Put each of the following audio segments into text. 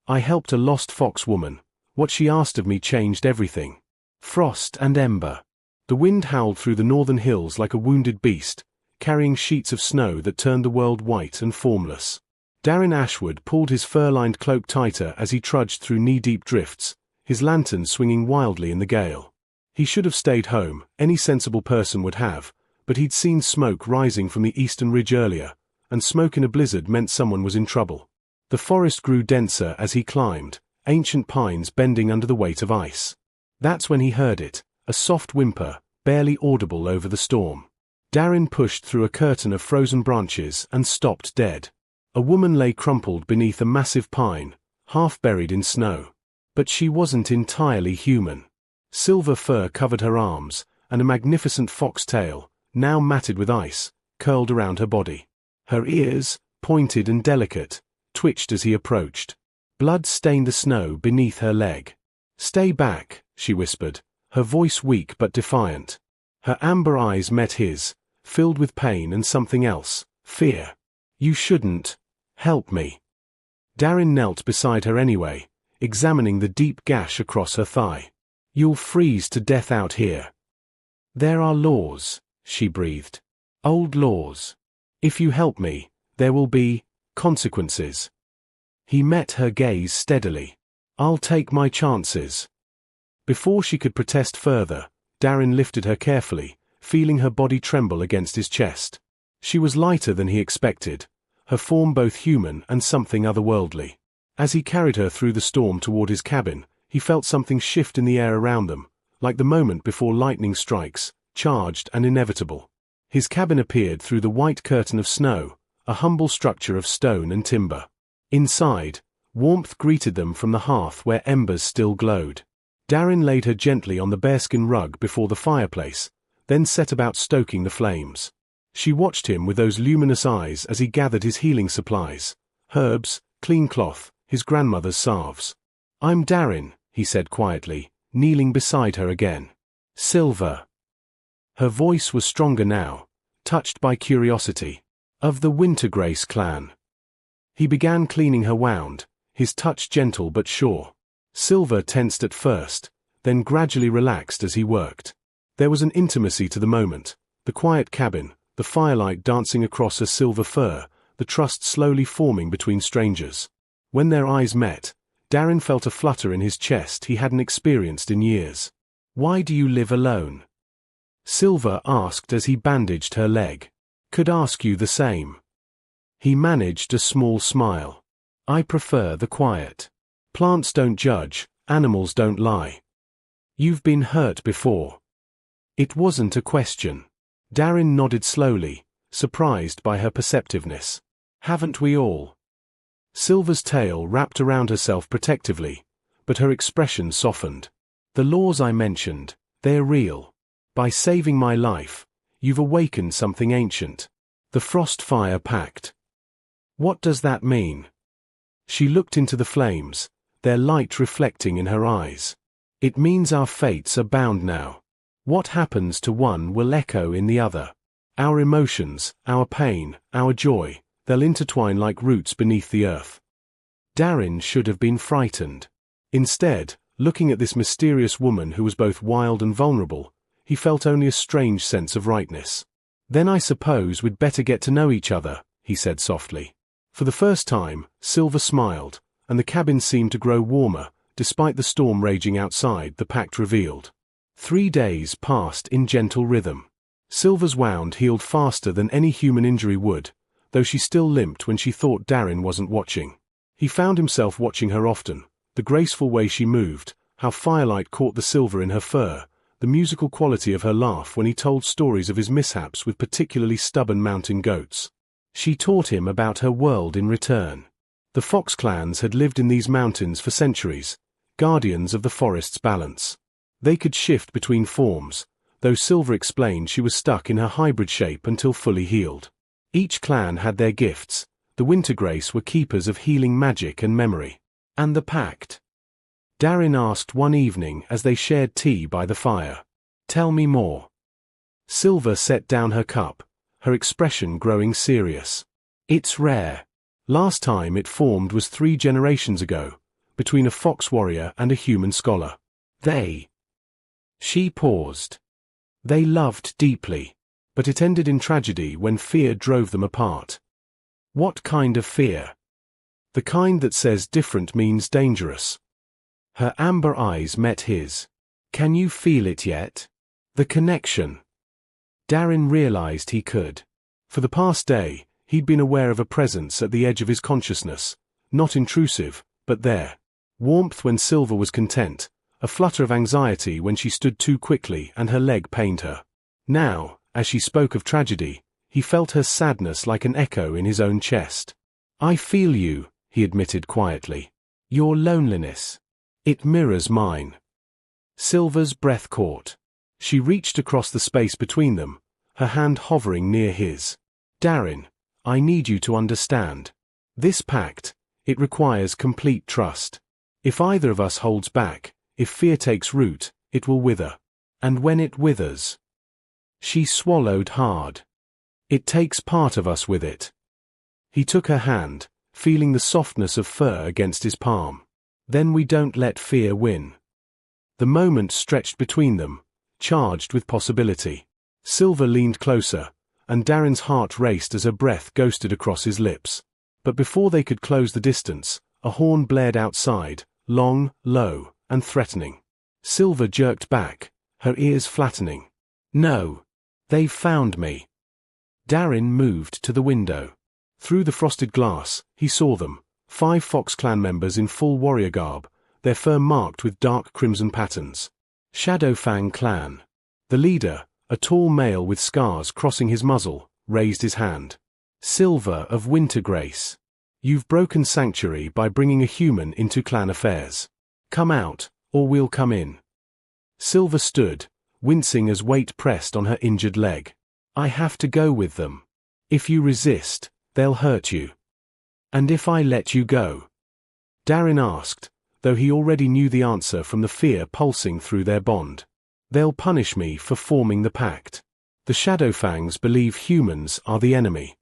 I helped a lost fox woman. What she asked of me changed everything. Frost and ember. The wind howled through the northern hills like a wounded beast, carrying sheets of snow that turned the world white and formless. Darren Ashwood pulled his fur-lined cloak tighter as he trudged through knee-deep drifts, his lantern swinging wildly in the gale. He should have stayed home, any sensible person would have, but he'd seen smoke rising from the eastern ridge earlier, and smoke in a blizzard meant someone was in trouble. The forest grew denser as he climbed, ancient pines bending under the weight of ice. That's when he heard it, a soft whimper, barely audible over the storm. Darren pushed through a curtain of frozen branches and stopped dead. A woman lay crumpled beneath a massive pine, half buried in snow. But she wasn't entirely human. Silver fur covered her arms, and a magnificent fox tail, now matted with ice, curled around her body. Her ears, pointed and delicate, twitched as he approached. Blood stained the snow beneath her leg. "Stay back," she whispered, her voice weak but defiant. Her amber eyes met his, filled with pain and something else, fear. "You shouldn't. Help me." Darren knelt beside her anyway, examining the deep gash across her thigh. "You'll freeze to death out here." "There are laws," she breathed. "Old laws. If you help me, there will be consequences." He met her gaze steadily. "I'll take my chances." Before she could protest further, Darren lifted her carefully, feeling her body tremble against his chest. She was lighter than he expected, her form both human and something otherworldly. As he carried her through the storm toward his cabin, he felt something shift in the air around them, like the moment before lightning strikes, charged and inevitable. His cabin appeared through the white curtain of snow, a humble structure of stone and timber. Inside, warmth greeted them from the hearth where embers still glowed. Darren laid her gently on the bearskin rug before the fireplace, then set about stoking the flames. She watched him with those luminous eyes as he gathered his healing supplies, herbs, clean cloth, his grandmother's salves. "I'm Darren," he said quietly, kneeling beside her again. "Silver." Her voice was stronger now, touched by curiosity. "Of the Wintergrace clan." He began cleaning her wound, his touch gentle but sure. Silver tensed at first, then gradually relaxed as he worked. There was an intimacy to the moment, the quiet cabin, the firelight dancing across her silver fur, the trust slowly forming between strangers. When their eyes met, Darren felt a flutter in his chest he hadn't experienced in years. "Why do you live alone?" Silver asked as he bandaged her leg. "Could ask you the same." He managed a small smile. "I prefer the quiet. Plants don't judge, animals don't lie." "You've been hurt before." It wasn't a question. Darren nodded slowly, surprised by her perceptiveness. "Haven't we all?" Silver's tail wrapped around herself protectively, but her expression softened. "The laws I mentioned, they're real. By saving my life, you've awakened something ancient. The frost fire pact." "What does that mean?" She looked into the flames, their light reflecting in her eyes. "It means our fates are bound now. What happens to one will echo in the other. Our emotions, our pain, our joy, they'll intertwine like roots beneath the earth." Darren should have been frightened. Instead, looking at this mysterious woman who was both wild and vulnerable, he felt only a strange sense of rightness. "Then I suppose we'd better get to know each other," he said softly. For the first time, Silver smiled, and the cabin seemed to grow warmer, despite the storm raging outside, the pact revealed. 3 days passed in gentle rhythm. Silver's wound healed faster than any human injury would, though she still limped when she thought Darren wasn't watching. He found himself watching her often, the graceful way she moved, how firelight caught the silver in her fur, the musical quality of her laugh when he told stories of his mishaps with particularly stubborn mountain goats. She taught him about her world in return. The fox clans had lived in these mountains for centuries, guardians of the forest's balance. They could shift between forms, though Silver explained she was stuck in her hybrid shape until fully healed. Each clan had their gifts. The Wintergrace were keepers of healing magic and memory. "And the pact?" Darren asked one evening as they shared tea by the fire. "Tell me more." Silver set down her cup, her expression growing serious. "It's rare. Last time it formed was 3 generations ago, between a fox warrior and a human scholar. She paused. They loved deeply, but it ended in tragedy when fear drove them apart. What kind of fear? The kind that says different means dangerous. Her amber eyes met his. Can you feel it yet? The connection. Darren realized he could. For the past day, he'd been aware of a presence at the edge of his consciousness, not intrusive, but there. Warmth when Silver was content, a flutter of anxiety when she stood too quickly and her leg pained her. Now, as she spoke of tragedy, he felt her sadness like an echo in his own chest. I feel you, he admitted quietly. Your loneliness. It mirrors mine. Silver's breath caught. She reached across the space between them, her hand hovering near his. Darren, I need you to understand. This pact, it requires complete trust. If either of us holds back, if fear takes root, it will wither. And when it withers. She swallowed hard. It takes part of us with it. He took her hand, feeling the softness of fur against his palm. Then we don't let fear win. The moment stretched between them, charged with possibility. Silver leaned closer, and Darren's heart raced as her breath ghosted across his lips. But before they could close the distance, a horn blared outside, long, low, and threatening. Silver jerked back, her ears flattening. No. They've found me. Darren moved to the window. Through the frosted glass, he saw them, 5 Fox clan members in full warrior garb, their fur marked with dark crimson patterns. Shadowfang clan. The leader, a tall male with scars crossing his muzzle, raised his hand. Silver of Wintergrace. You've broken sanctuary by bringing a human into clan affairs. Come out, or we'll come in. Silver stood, wincing as weight pressed on her injured leg. I have to go with them. If you resist, they'll hurt you. And if I let you go? Darren asked, though he already knew the answer from the fear pulsing through their bond. They'll punish me for forming the pact. The Shadowfangs believe humans are the enemy.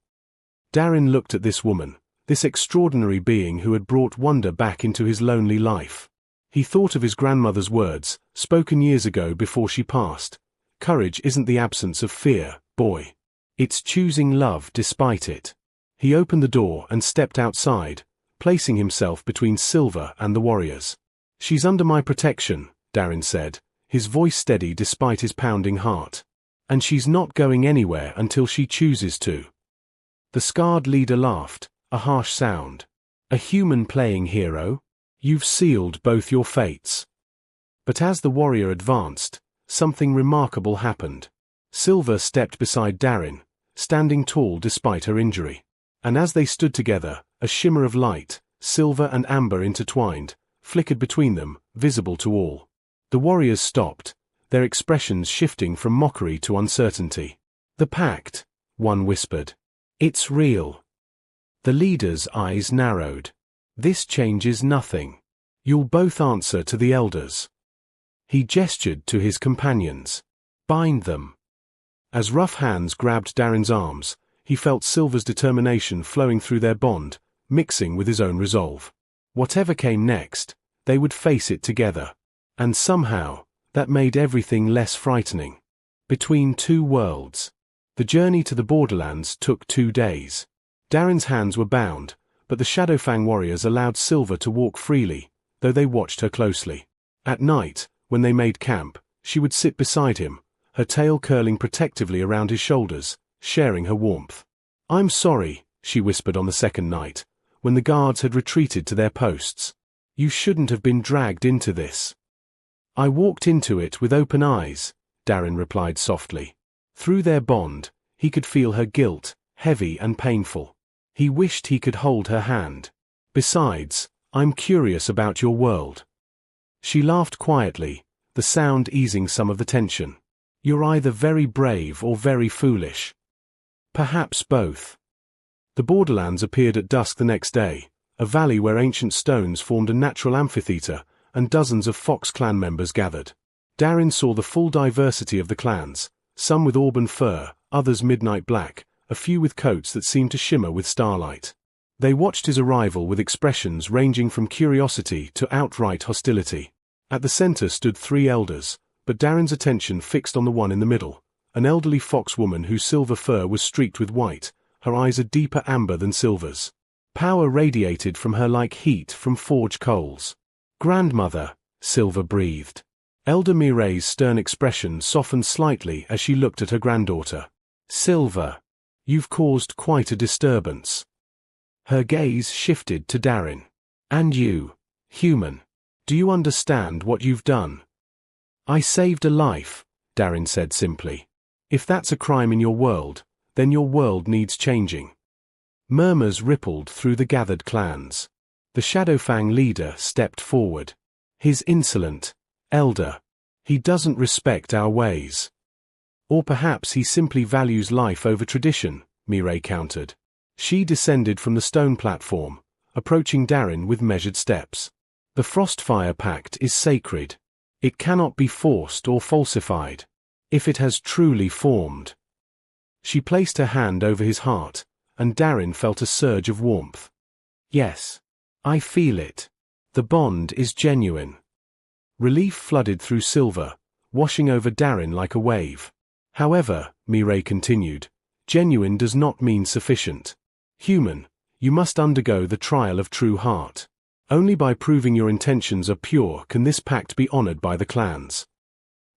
Darren looked at this woman, this extraordinary being who had brought wonder back into his lonely life. He thought of his grandmother's words, spoken years ago before she passed. Courage isn't the absence of fear, boy. It's choosing love despite it. He opened the door and stepped outside, placing himself between Silver and the warriors. She's under my protection, Darren said, his voice steady despite his pounding heart. And she's not going anywhere until she chooses to. The scarred leader laughed, a harsh sound. A human playing hero? You've sealed both your fates. But as the warrior advanced, something remarkable happened. Silver stepped beside Darren, standing tall despite her injury. And as they stood together, a shimmer of light, silver and amber intertwined, flickered between them, visible to all. The warriors stopped, their expressions shifting from mockery to uncertainty. The pact, one whispered. It's real. The leader's eyes narrowed. This changes nothing. You'll both answer to the elders. He gestured to his companions. Bind them. As rough hands grabbed Darren's arms, he felt Silver's determination flowing through their bond, mixing with his own resolve. Whatever came next, they would face it together. And somehow, that made everything less frightening. Between two worlds. The journey to the borderlands took 2 days. Darren's hands were bound, but the Shadowfang warriors allowed Silver to walk freely, though they watched her closely. At night, when they made camp, she would sit beside him, her tail curling protectively around his shoulders, sharing her warmth. I'm sorry, she whispered on the second night, when the guards had retreated to their posts. You shouldn't have been dragged into this. I walked into it with open eyes, Darren replied softly. Through their bond, he could feel her guilt, heavy and painful. He wished he could hold her hand. Besides, I'm curious about your world. She laughed quietly, the sound easing some of the tension. You're either very brave or very foolish. Perhaps both. The borderlands appeared at dusk the next day, a valley where ancient stones formed a natural amphitheater, and dozens of Fox clan members gathered. Darren saw the full diversity of the clans, some with auburn fur, others midnight black, a few with coats that seemed to shimmer with starlight. They watched his arrival with expressions ranging from curiosity to outright hostility. At the center stood 3 elders, but Darren's attention fixed on the one in the middle, an elderly fox woman whose silver fur was streaked with white, her eyes a deeper amber than Silver's. Power radiated from her like heat from forged coals. "Grandmother," Silver breathed. Elder Mireille's stern expression softened slightly as she looked at her granddaughter. "Silver, you've caused quite a disturbance." Her gaze shifted to Darren. "And you, human, do you understand what you've done?" "I saved a life," Darren said simply. "If that's a crime in your world, then your world needs changing." Murmurs rippled through the gathered clans. The Shadowfang leader stepped forward. "He's insolent, Elder. He doesn't respect our ways." "Or perhaps he simply values life over tradition," Mireille countered. She descended from the stone platform, approaching Darren with measured steps. "The Frostfire Pact is sacred. It cannot be forced or falsified. If it has truly formed." She placed her hand over his heart, and Darren felt a surge of warmth. "Yes, I feel it. The bond is genuine." Relief flooded through Silver, washing over Darren like a wave. "However," Mireille continued, "genuine does not mean sufficient. Human, you must undergo the trial of true heart. Only by proving your intentions are pure can this pact be honored by the clans."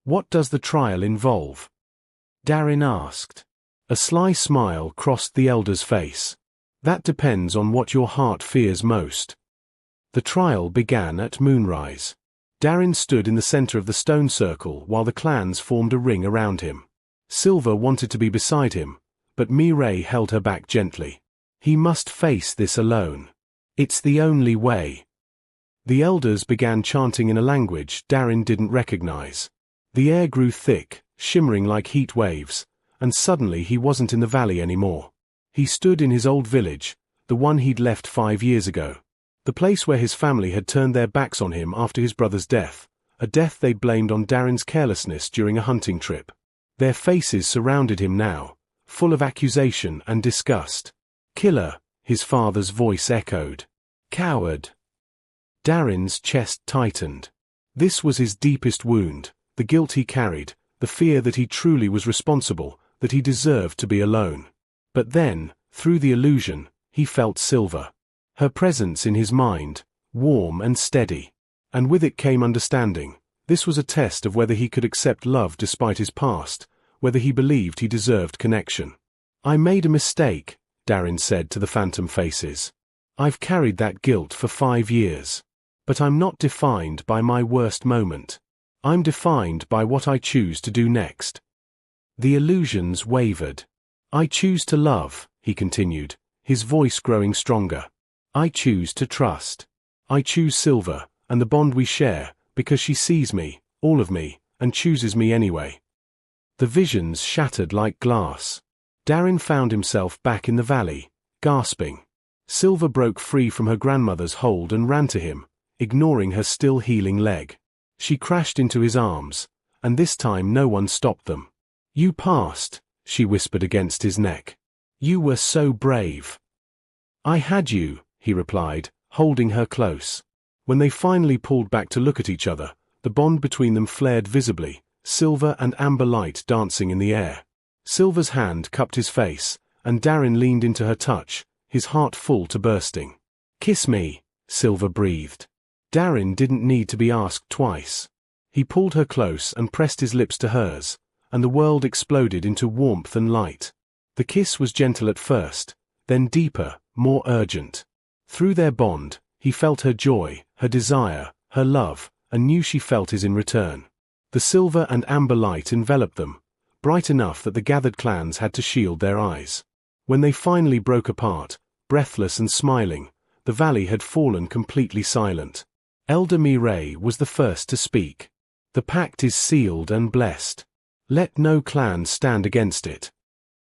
"What does the trial involve?" Darren asked. A sly smile crossed the elder's face. "That depends on what your heart fears most." The trial began at moonrise. Darren stood in the center of the stone circle while the clans formed a ring around him. Silver wanted to be beside him, but Mireille held her back gently. He must face this alone. It's the only way. The elders began chanting in a language Darren didn't recognize. The air grew thick, shimmering like heat waves, and suddenly he wasn't in the valley anymore. He stood in his old village, the one he'd left 5 years ago. The place where his family had turned their backs on him after his brother's death, a death they blamed on Darren's carelessness during a hunting trip. Their faces surrounded him now, full of accusation and disgust. "Killer," his father's voice echoed. "Coward." Darren's chest tightened. This was his deepest wound, the guilt he carried, the fear that he truly was responsible, that he deserved to be alone. But then, through the illusion, he felt Silver. Her presence in his mind, warm and steady. And with it came understanding. This was a test of whether he could accept love despite his past, whether he believed he deserved connection. "I made a mistake," Darren said to the phantom faces. "I've carried that guilt for 5 years. But I'm not defined by my worst moment. I'm defined by what I choose to do next." The illusions wavered. "I choose to love," he continued, his voice growing stronger. "I choose to trust. I choose Silver, and the bond we share, because she sees me, all of me, and chooses me anyway." The visions shattered like glass. Darren found himself back in the valley, gasping. Silver broke free from her grandmother's hold and ran to him, ignoring her still healing leg. She crashed into his arms, and this time no one stopped them. "You passed," she whispered against his neck. "You were so brave." "I had you," he replied, holding her close. When they finally pulled back to look at each other, the bond between them flared visibly, silver and amber light dancing in the air. Silver's hand cupped his face, and Darren leaned into her touch, his heart full to bursting. "Kiss me," Silver breathed. Darren didn't need to be asked twice. He pulled her close and pressed his lips to hers, and the world exploded into warmth and light. The kiss was gentle at first, then deeper, more urgent. Through their bond, he felt her joy, her desire, her love, and knew she felt his in return. The silver and amber light enveloped them, bright enough that the gathered clans had to shield their eyes. When they finally broke apart, breathless and smiling, the valley had fallen completely silent. Elder Mireille was the first to speak. "The pact is sealed and blessed. Let no clan stand against it."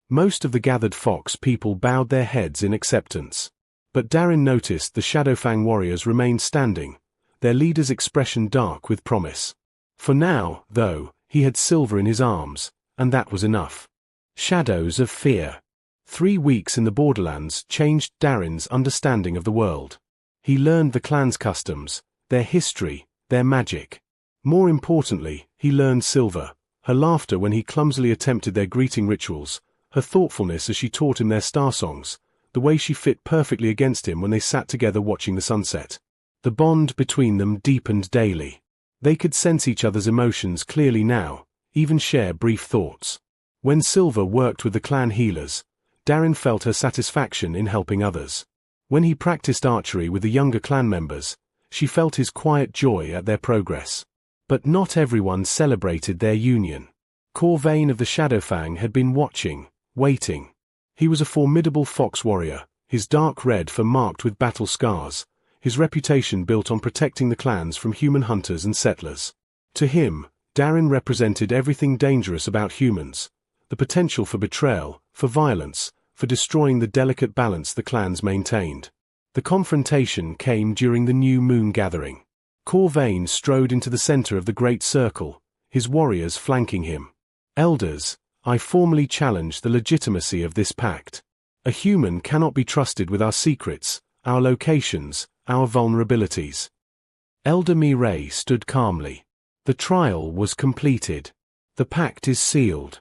Most of the gathered fox people bowed their heads in acceptance. But Darren noticed the Shadowfang warriors remained standing, their leader's expression dark with promise. For now, though, he had Silver in his arms, and that was enough. Shadows of fear. 3 weeks in the borderlands changed Darren's understanding of the world. He learned the clan's customs, their history, their magic. More importantly, he learned Silver, her laughter when he clumsily attempted their greeting rituals, her thoughtfulness as she taught him their star songs, the way she fit perfectly against him when they sat together watching the sunset. The bond between them deepened daily. They could sense each other's emotions clearly now, even share brief thoughts. When Silver worked with the clan healers, Darren felt her satisfaction in helping others. When he practiced archery with the younger clan members, she felt his quiet joy at their progress. But not everyone celebrated their union. Corvain of the Shadowfang had been watching, waiting. He was a formidable fox warrior, his dark red fur marked with battle scars, his reputation built on protecting the clans from human hunters and settlers. To him, Darren represented everything dangerous about humans, the potential for betrayal, for violence, for destroying the delicate balance the clans maintained. The confrontation came during the new moon gathering. Corvain strode into the center of the great circle, his warriors flanking him. Elders, I formally challenge the legitimacy of this pact. A human cannot be trusted with our secrets, our locations, our vulnerabilities. Elder Mireille stood calmly. The trial was completed. The pact is sealed.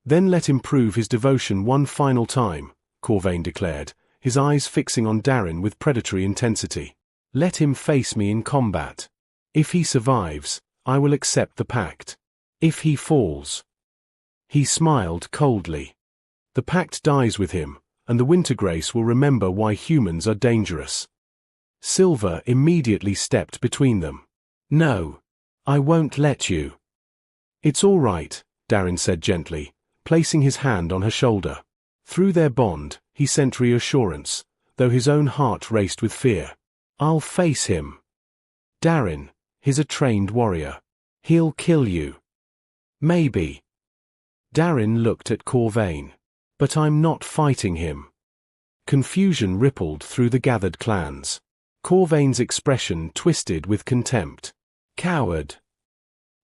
Then let him prove his devotion one final time, Corvain declared, his eyes fixing on Darren with predatory intensity. Let him face me in combat. If he survives, I will accept the pact. If he falls. He smiled coldly. The pact dies with him, and the Wintergrace will remember why humans are dangerous. Silver immediately stepped between them. No. I won't let you. It's all right, Darren said gently, placing his hand on her shoulder. Through their bond, he sent reassurance, though his own heart raced with fear. I'll face him. Darren, he's a trained warrior. He'll kill you. Maybe. Darren looked at Corvain. But I'm not fighting him. Confusion rippled through the gathered clans. Corvain's expression twisted with contempt. Coward.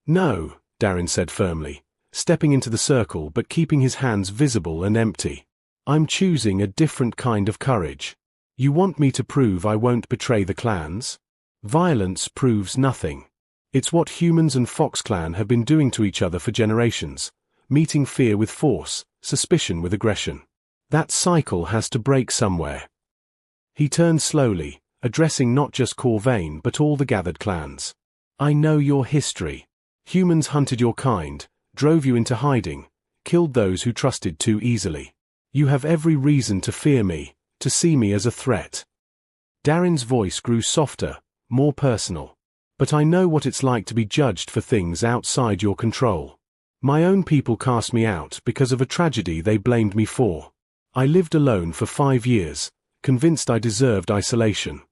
No, Darren said firmly, stepping into the circle but keeping his hands visible and empty. I'm choosing a different kind of courage. You want me to prove I won't betray the clans? Violence proves nothing. It's what humans and Fox Clan have been doing to each other for generations, meeting fear with force, suspicion with aggression. That cycle has to break somewhere. He turned slowly, addressing not just Corvain but all the gathered clans. I know your history. Humans hunted your kind, drove you into hiding, killed those who trusted too easily. You have every reason to fear me, to see me as a threat. Darren's voice grew softer, more personal. But I know what it's like to be judged for things outside your control. My own people cast me out because of a tragedy they blamed me for. I lived alone for 5 years, convinced I deserved isolation.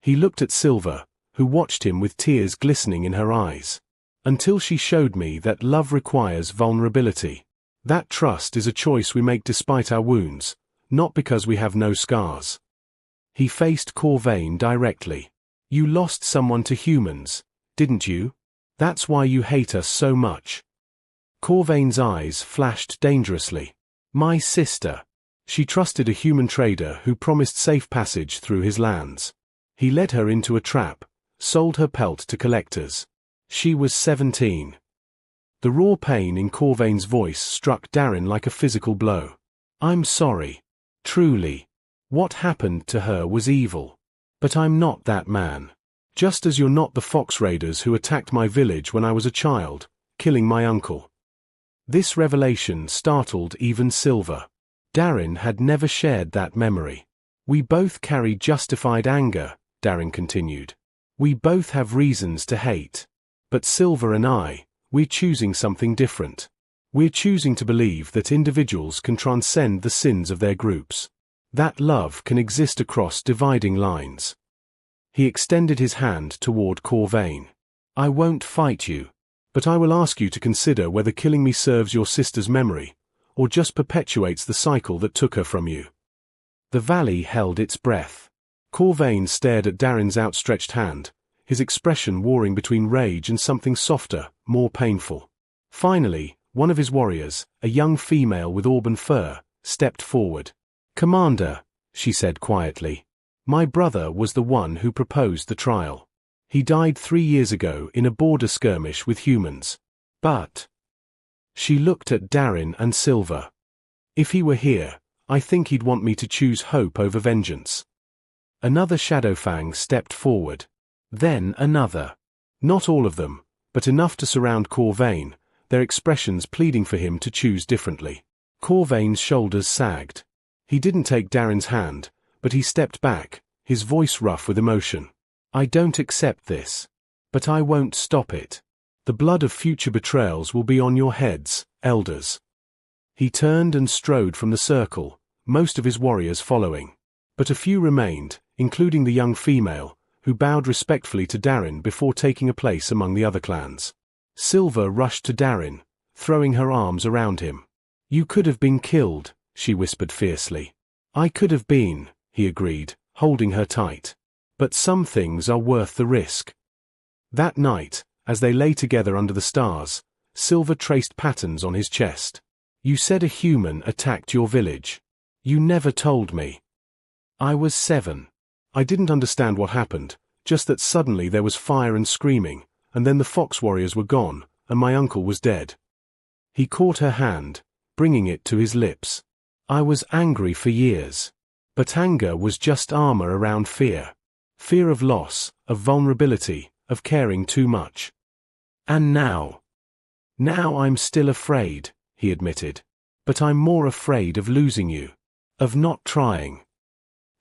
He looked at Silver, who watched him with tears glistening in her eyes. Until she showed me that love requires vulnerability. That trust is a choice we make despite our wounds, not because we have no scars. He faced Corvain directly. You lost someone to humans, didn't you? That's why you hate us so much. Corvain's eyes flashed dangerously. My sister. She trusted a human trader who promised safe passage through his lands. He led her into a trap, sold her pelt to collectors. She was 17. The raw pain in Corvain's voice struck Darren like a physical blow. I'm sorry. Truly. What happened to her was evil. But I'm not that man. Just as you're not the fox raiders who attacked my village when I was a child, killing my uncle. This revelation startled even Silver. Darren had never shared that memory. We both carry justified anger, Darren continued. We both have reasons to hate. But Silver and I, we're choosing something different. We're choosing to believe that individuals can transcend the sins of their groups. That love can exist across dividing lines. He extended his hand toward Corvain. I won't fight you, but I will ask you to consider whether killing me serves your sister's memory, or just perpetuates the cycle that took her from you. The valley held its breath. Corvain stared at Darren's outstretched hand, his expression warring between rage and something softer, more painful. Finally, one of his warriors, a young female with auburn fur, stepped forward. "Commander," she said quietly, "my brother was the one who proposed the trial. He died 3 years ago in a border skirmish with humans. But—" she looked at Darren and Silver. "If he were here, I think he'd want me to choose hope over vengeance." Another Shadowfang stepped forward. Then another. Not all of them, but enough to surround Corvain, their expressions pleading for him to choose differently. Corvain's shoulders sagged. He didn't take Darren's hand, but he stepped back, his voice rough with emotion. "I don't accept this. But I won't stop it. The blood of future betrayals will be on your heads, elders." He turned and strode from the circle, most of his warriors following. But a few remained, including the young female, who bowed respectfully to Darren before taking a place among the other clans. Silver rushed to Darren, throwing her arms around him. "You could have been killed," she whispered fiercely. "I could have been," he agreed, holding her tight. "But some things are worth the risk." That night, as they lay together under the stars, Silver traced patterns on his chest. "You said a human attacked your village. You never told me." "I was 7. I didn't understand what happened, just that suddenly there was fire and screaming, and then the fox warriors were gone, and my uncle was dead." He caught her hand, bringing it to his lips. "I was angry for years. But anger was just armor around fear. Fear of loss, of vulnerability, of caring too much. And now I'm still afraid," he admitted. "But I'm more afraid of losing you. Of not trying."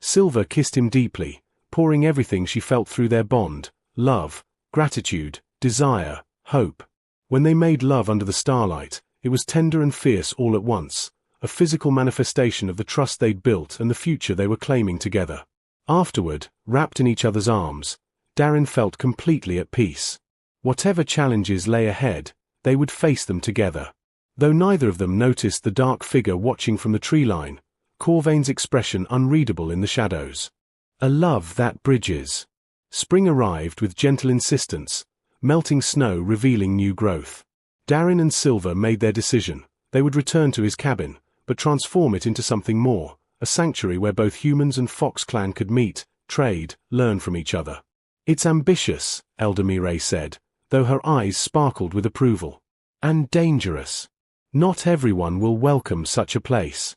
Silver kissed him deeply, pouring everything she felt through their bond: love, gratitude, desire, hope. When they made love under the starlight, it was tender and fierce all at once, a physical manifestation of the trust they'd built and the future they were claiming together. Afterward, wrapped in each other's arms, Darren felt completely at peace. Whatever challenges lay ahead, they would face them together. Though neither of them noticed the dark figure watching from the tree line, Corvain's expression unreadable in the shadows. A love that bridges. Spring arrived with gentle insistence, melting snow revealing new growth. Darren and Silver made their decision. They would return to his cabin, but transform it into something more, a sanctuary where both humans and Fox clan could meet, trade, learn from each other. "It's ambitious," Elder Mireille said, though her eyes sparkled with approval. "And dangerous. Not everyone will welcome such a place."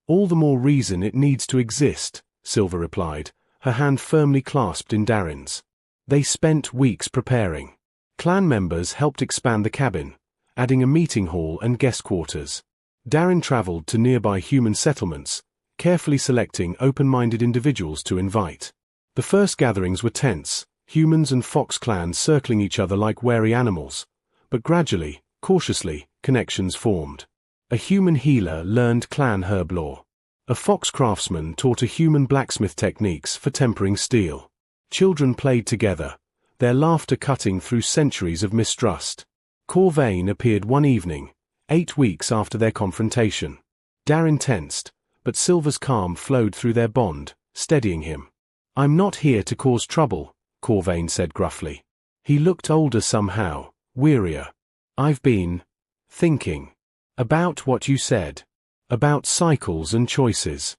"All the more reason it needs to exist," Silver replied, her hand firmly clasped in Darren's. They spent weeks preparing. Clan members helped expand the cabin, adding a meeting hall and guest quarters. Darren traveled to nearby human settlements, carefully selecting open-minded individuals to invite. The first gatherings were tense, humans and Fox clans circling each other like wary animals, but gradually, cautiously, connections formed. A human healer learned clan herb lore. A Fox craftsman taught a human blacksmith techniques for tempering steel. Children played together, their laughter cutting through centuries of mistrust. Corvain appeared one evening, 8 weeks after their confrontation. Darren tensed, but Silver's calm flowed through their bond, steadying him. "I'm not here to cause trouble," Corvain said gruffly. He looked older somehow, wearier. "I've been thinking about what you said, about cycles and choices.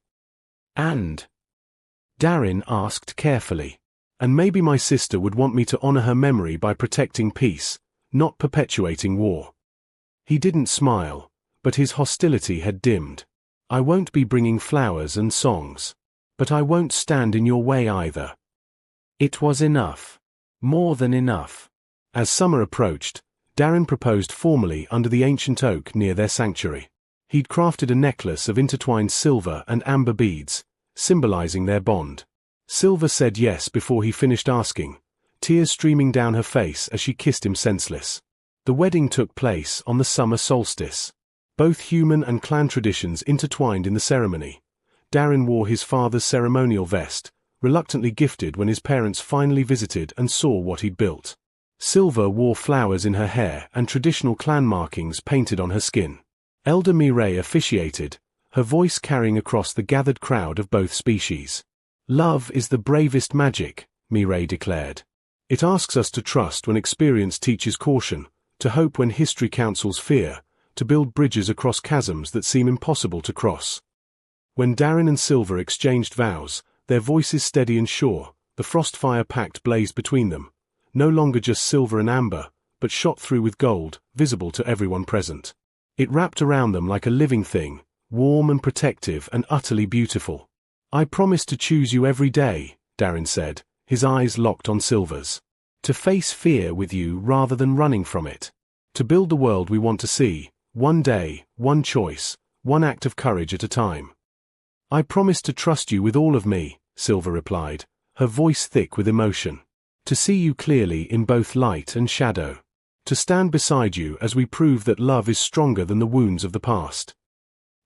And," Darren asked carefully, "and maybe my sister would want me to honor her memory by protecting peace, not perpetuating war." He didn't smile, but his hostility had dimmed. "I won't be bringing flowers and songs. But I won't stand in your way either." It was enough. More than enough. As summer approached, Darren proposed formally under the ancient oak near their sanctuary. He'd crafted a necklace of intertwined silver and amber beads, symbolizing their bond. Silver said yes before he finished asking, tears streaming down her face as she kissed him senseless. The wedding took place on the summer solstice. Both human and clan traditions intertwined in the ceremony. Darren wore his father's ceremonial vest, reluctantly gifted when his parents finally visited and saw what he'd built. Silver wore flowers in her hair and traditional clan markings painted on her skin. Elder Mireille officiated, her voice carrying across the gathered crowd of both species. "Love is the bravest magic," Mireille declared. "It asks us to trust when experience teaches caution, to hope when history counsels fear, to build bridges across chasms that seem impossible to cross. When Darren and Silver exchanged vows, their voices steady and sure, the Frostfire Pact blazed between them, no longer just silver and amber, but shot through with gold, visible to everyone present. It wrapped around them like a living thing, warm and protective and utterly beautiful. "I promise to choose you every day," Darren said, his eyes locked on Silver's. "To face fear with you rather than running from it. To build the world we want to see, one day, one choice, one act of courage at a time." "I promise to trust you with all of me," Silver replied, her voice thick with emotion. "To see you clearly in both light and shadow. To stand beside you as we prove that love is stronger than the wounds of the past."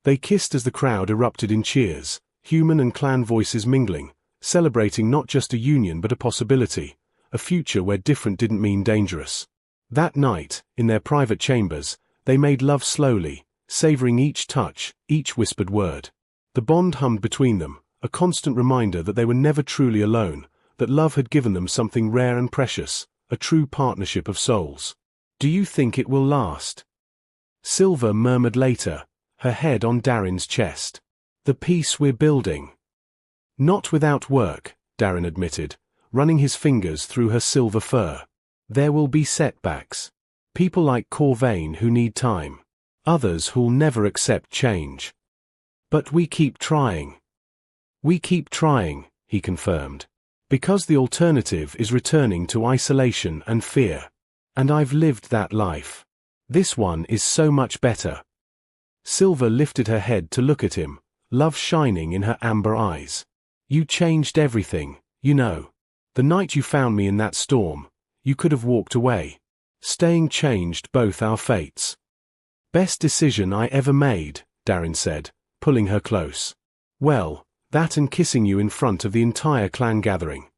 They kissed as the crowd erupted in cheers, human and clan voices mingling, celebrating not just a union but a possibility, a future where different didn't mean dangerous. That night, in their private chambers, they made love slowly, savoring each touch, each whispered word. The bond hummed between them, a constant reminder that they were never truly alone, that love had given them something rare and precious, a true partnership of souls. "Do you think it will last?" Silver murmured later, her head on Darren's chest. "The peace we're building." "Not without work," Darren admitted, running his fingers through her silver fur. "There will be setbacks. People like Corvain who need time. Others who'll never accept change. But we keep trying." "We keep trying," he confirmed. "Because the alternative is returning to isolation and fear. And I've lived that life. This one is so much better." Silver lifted her head to look at him, love shining in her amber eyes. "You changed everything, you know. The night you found me in that storm, you could have walked away. Staying changed both our fates." "Best decision I ever made," Darren said, pulling her close. "Well, that and kissing you in front of the entire clan gathering."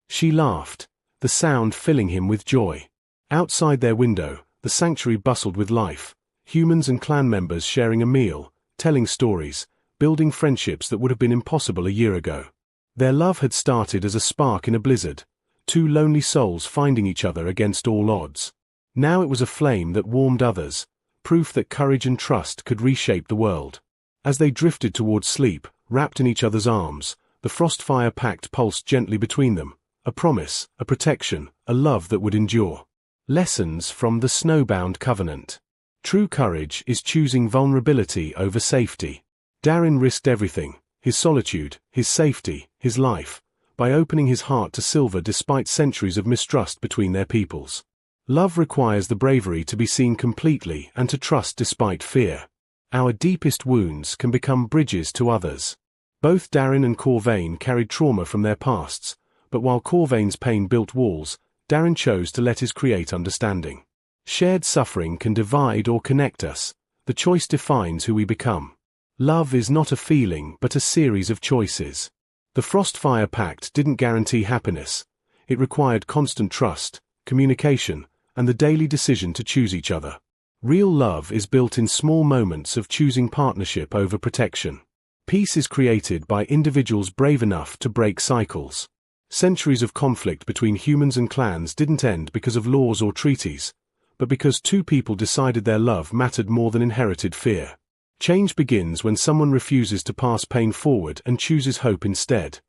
She laughed, the sound filling him with joy. Outside their window, the sanctuary bustled with life, humans and clan members sharing a meal, telling stories, building friendships that would have been impossible a year ago. Their love had started as a spark in a blizzard, two lonely souls finding each other against all odds. Now it was a flame that warmed others, proof that courage and trust could reshape the world. As they drifted towards sleep, wrapped in each other's arms, the Frostfire Pact pulsed gently between them, a promise, a protection, a love that would endure. Lessons from the Snowbound Covenant. True courage is choosing vulnerability over safety. Darren risked everything, his solitude, his safety, his life, by opening his heart to Silver despite centuries of mistrust between their peoples. Love requires the bravery to be seen completely and to trust despite fear. Our deepest wounds can become bridges to others. Both Darren and Corvain carried trauma from their pasts, but while Corvain's pain built walls, Darren chose to let his create understanding. Shared suffering can divide or connect us. The choice defines who we become. Love is not a feeling but a series of choices. The Frostfire Pact didn't guarantee happiness. It required constant trust, communication, and the daily decision to choose each other. Real love is built in small moments of choosing partnership over protection. Peace is created by individuals brave enough to break cycles. Centuries of conflict between humans and clans didn't end because of laws or treaties, but because two people decided their love mattered more than inherited fear. Change begins when someone refuses to pass pain forward and chooses hope instead.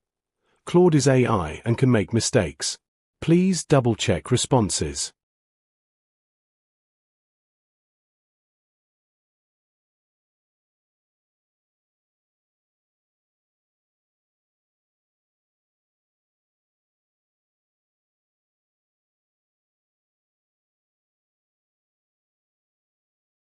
Claude is AI and can make mistakes. Please double-check responses.